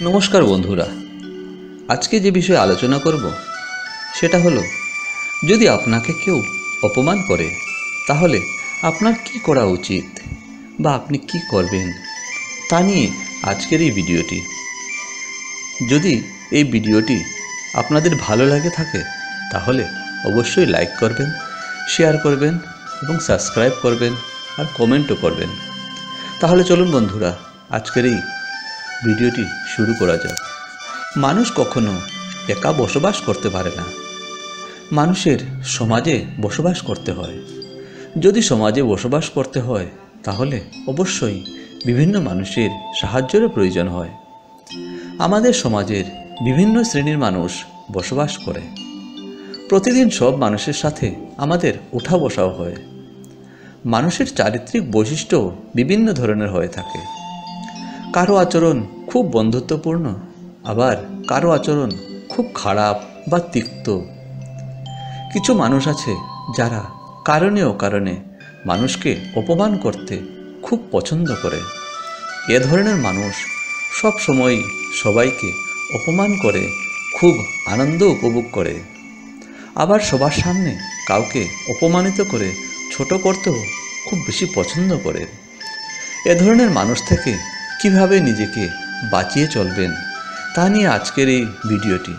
নমস্কার বন্ধুরা, আজকে যে বিষয়ে আলোচনা করব সেটা হলো, যদি আপনাকে কেউ অপমান করে তাহলে আপনার কি করা উচিত বা আপনি কি করবেন তা নিয়ে আজকের এই ভিডিওটি। যদি এই ভিডিওটি আপনাদের ভালো লাগে থাকে তাহলে অবশ্যই লাইক করবেন, শেয়ার করবেন এবং সাবস্ক্রাইব করবেন আর কমেন্টও করবেন। তাহলে চলুন বন্ধুরা, আজকের এই ভিডিওটি শুরু করা যাক। মানুষ কখনো একা বসবাস করতে পারে না, মানুষের সমাজে বসবাস করতে হয়। যদি সমাজে বসবাস করতে হয় তাহলে অবশ্যই বিভিন্ন মানুষের সাহায্যেরও প্রয়োজন হয়। আমাদের সমাজের বিভিন্ন শ্রেণীর মানুষ বসবাস করে। প্রতিদিন সব মানুষের সাথে আমাদের ওঠা বসাও হয়। মানুষের চারিত্রিক বৈশিষ্ট্য বিভিন্ন ধরনের হয়ে থাকে। কারো আচরণ খুব বন্ধুত্বপূর্ণ, আবার কারো আচরণ খুব খারাপ বা তিক্ত। কিছু মানুষ আছে যারা কারণে অকারণে মানুষকে অপমান করতে খুব পছন্দ করে। এ ধরনের মানুষ সব সময় সবাইকে অপমান করে খুব আনন্দ উপভোগ করে। আবার সবার সামনে কাউকে অপমানিত করে ছোট করতেও খুব বেশি পছন্দ করে। এ ধরনের মানুষ থেকে কিভাবে নিজেকে বাঁচিয়ে চলবেন তা নিয়ে আজকের এই ভিডিওটি।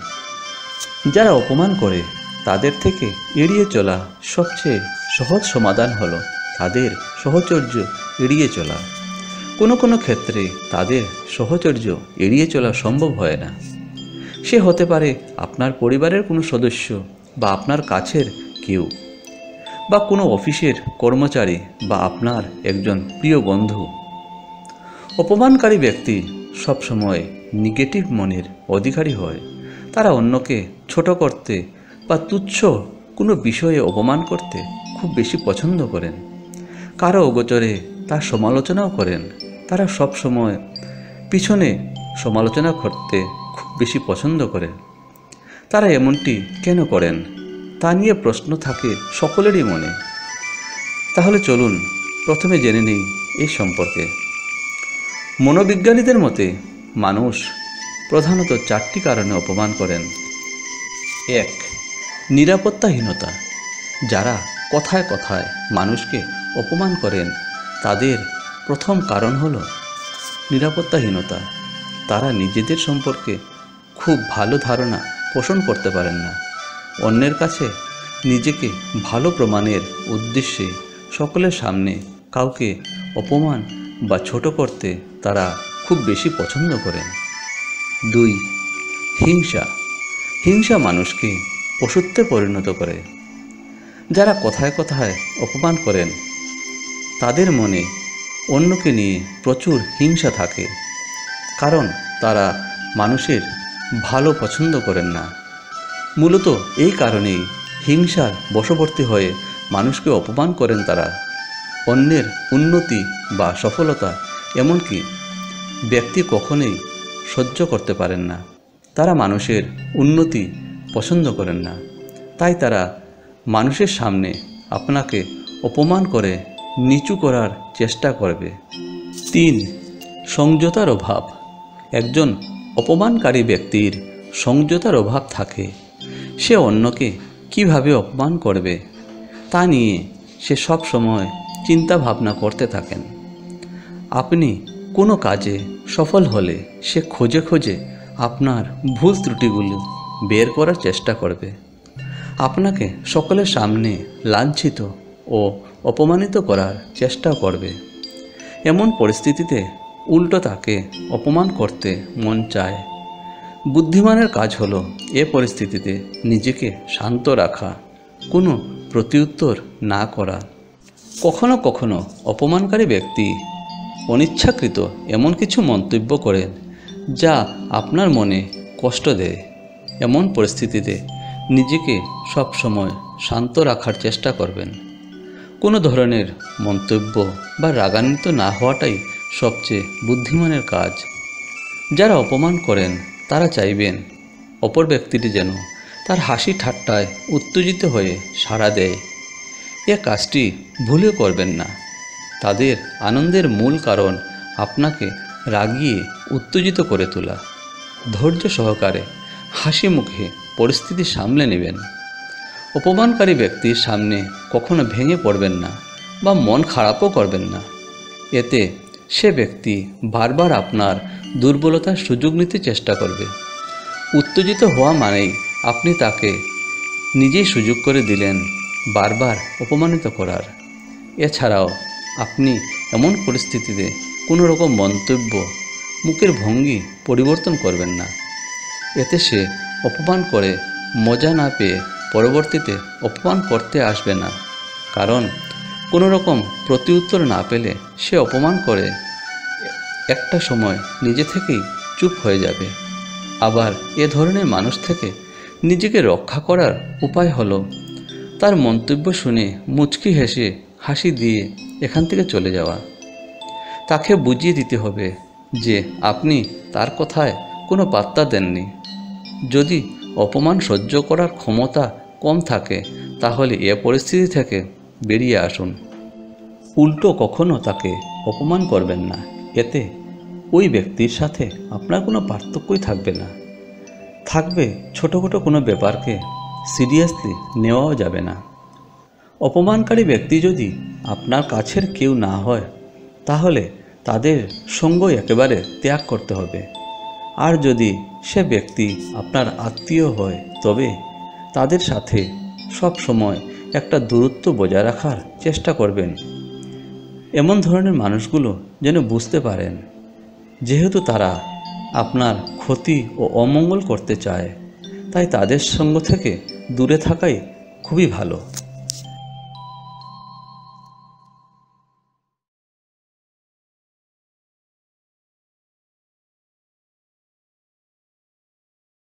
যারা অপমান করে তাদের থেকে এড়িয়ে চলা সবচেয়ে সহজ সমাধান হলো তাদের সহচর্য এড়িয়ে চলা। কোনো ক্ষেত্রে তাদের সহচর্য এড়িয়ে চলা সম্ভব হয় না। সে হতে পারে আপনার পরিবারের কোনো সদস্য বা আপনার কাছের কেউ, বা কোনো অফিসের কর্মচারী বা আপনার একজন প্রিয় বন্ধু। অপমানকারী ব্যক্তি সবসময় নেগেটিভ মনের অধিকারী হয়। তারা অন্যকে ছোট করতে বা তুচ্ছ কোনো বিষয়ে অপমান করতে খুব বেশি পছন্দ করেন। কারো অগোচরে তার সমালোচনাও করেন। তারা সবসময় পিছনে সমালোচনা করতে খুব বেশি পছন্দ করেন। তারা এমনটি কেন করেন তা নিয়ে প্রশ্ন থাকে সকলেরই মনে। তাহলে চলুন প্রথমে জেনে নেই এই সম্পর্কে। মনোবিজ্ঞানীদের মতে মানুষ প্রধানত 4টি কারণে অপমান করেন। 1. নিরাপত্তাহীনতা। যারা কথায় কথায় মানুষকে অপমান করেন তাদের প্রথম কারণ হলো নিরাপত্তাহীনতা। তারা নিজেদের সম্পর্কে খুব ভালো ধারণা পোষণ করতে পারেন না। অন্যের কাছে নিজেকে ভালো প্রমাণের উদ্দেশ্যে সকলের সামনে কাউকে অপমান বা ছোট করতে তারা খুব বেশি পছন্দ করেন। 2. হিংসা। হিংসা মানুষকে পশুত্বে পরিণত করে। যারা কথায় কথায় অপমান করেন তাদের মনে অন্যকে নিয়ে প্রচুর হিংসা থাকে, কারণ তারা মানুষের ভালো পছন্দ করেন না। মূলত এই কারণেই হিংসার বশবর্তী হয়ে মানুষকে অপমান করেন তারা। অন্যের উন্নতি বা সফলতা এমনকি ব্যক্তি কখনোই সহ্য করতে পারেন না। তারা মানুষের উন্নতি পছন্দ করেন না, তাই তারা মানুষের সামনে আপনাকে অপমান করে নিচু করার চেষ্টা করবে। 3. সংযতার অভাব। একজন অপমানকারী ব্যক্তির সংযতার অভাব থাকে। সে অন্যকে কিভাবে অপমান করবে তা নিয়ে সে সব সময় চিন্তা ভাবনা করতে থাকেন। আপনি কোনো কাজে সফল হলে সে খোঁজে খোঁজে আপনার ভুল ত্রুটিগুলো বের করার চেষ্টা করবে। আপনাকে সকলের সামনে লাঞ্ছিত ও অপমানিত করার চেষ্টা করবে। এমন পরিস্থিতিতে উল্টো তাকে অপমান করতে মন চায়। বুদ্ধিমানের কাজ হলো এ পরিস্থিতিতে নিজেকে শান্ত রাখা, কোনো প্রত্যুত্তর না করা। কখনো কখনো অপমানকারী ব্যক্তি অনিচ্ছাকৃত এমন কিছু মন্তব্য করেন যা আপনার মনে কষ্ট দেয়। এমন পরিস্থিতিতে নিজেকে সবসময় শান্ত রাখার চেষ্টা করবেন। কোনো ধরনের মন্তব্য বা রাগান্বিত না হওয়াটাই সবচেয়ে বুদ্ধিমানের কাজ। যারা অপমান করেন তারা চাইবেন অপর ব্যক্তিটি যেন তার হাসি ঠাট্টায় উত্তেজিত হয়ে সাড়া দেয়। এ কাজটি ভুলেও করবেন না। তাদের আনন্দের মূল কারণ আপনাকে রাগিয়ে উত্তেজিত করে তোলা। ধৈর্য সহকারে হাসি মুখে পরিস্থিতি সামলে নেবেন। অপমানকারী ব্যক্তির সামনে কখনো ভেঙে পড়বেন না বা মন খারাপও করবেন না। এতে সে ব্যক্তি বারবার আপনার দুর্বলতার সুযোগ নিতে চেষ্টা করবে। উত্তেজিত হওয়া মানেই আপনি তাকে নিজেই সুযোগ করে দিলেন বারবার অপমানিত করার। এছাড়াও আপনি এমন পরিস্থিতিতে কোনো রকম মন্তব্য, মুখের ভঙ্গি পরিবর্তন করবেন না। এতে সে অপমান করে মজা না পেয়ে পরবর্তীতে অপমান করতে আসবে না, কারণ কোনো রকম প্রতিউত্তর না পেলে সে অপমান করে একটা সময় নিজে থেকেই চুপ হয়ে যাবে। আবার এ ধরনের মানুষ থেকে নিজেকে রক্ষা করার উপায় হলো তার মন্তব্য শুনে মুচকি হেসে হাসি দিয়ে এখান থেকে চলে যাওয়া। তাকে বুঝিয়ে দিতে হবে যে আপনি তার কথায় কোনো পাত্তা দেননি। যদি অপমান সহ্য করার ক্ষমতা কম থাকে তাহলে এ পরিস্থিতি থেকে বেরিয়ে আসুন। উল্টো কখনো তাকে অপমান করবেন না, এতে ওই ব্যক্তির সাথে আপনার কোনো পার্থক্যই থাকবে না। থাকবে ছোটোখাটো কোনো ব্যাপারকে সিরিয়াসলি নেওয়াও যাবে না। অপমানকারী ব্যক্তি যদি আপনার কাছের কেউ না হয় তাহলে তাদের সঙ্গ একেবারে ত্যাগ করতে হবে। আর যদি সে ব্যক্তি আপনার আত্মীয় হয় তবে তাদের সাথে সব সময় একটা দূরত্ব বজায় রাখার চেষ্টা করবেন। এমন ধরনের মানুষগুলো যেন বুঝতে পারেন যেহেতু তারা আপনার ক্ষতি ও অমঙ্গল করতে চায়, তাই তাদের সঙ্গ থেকে দূরে থাকাই খুবই ভালো।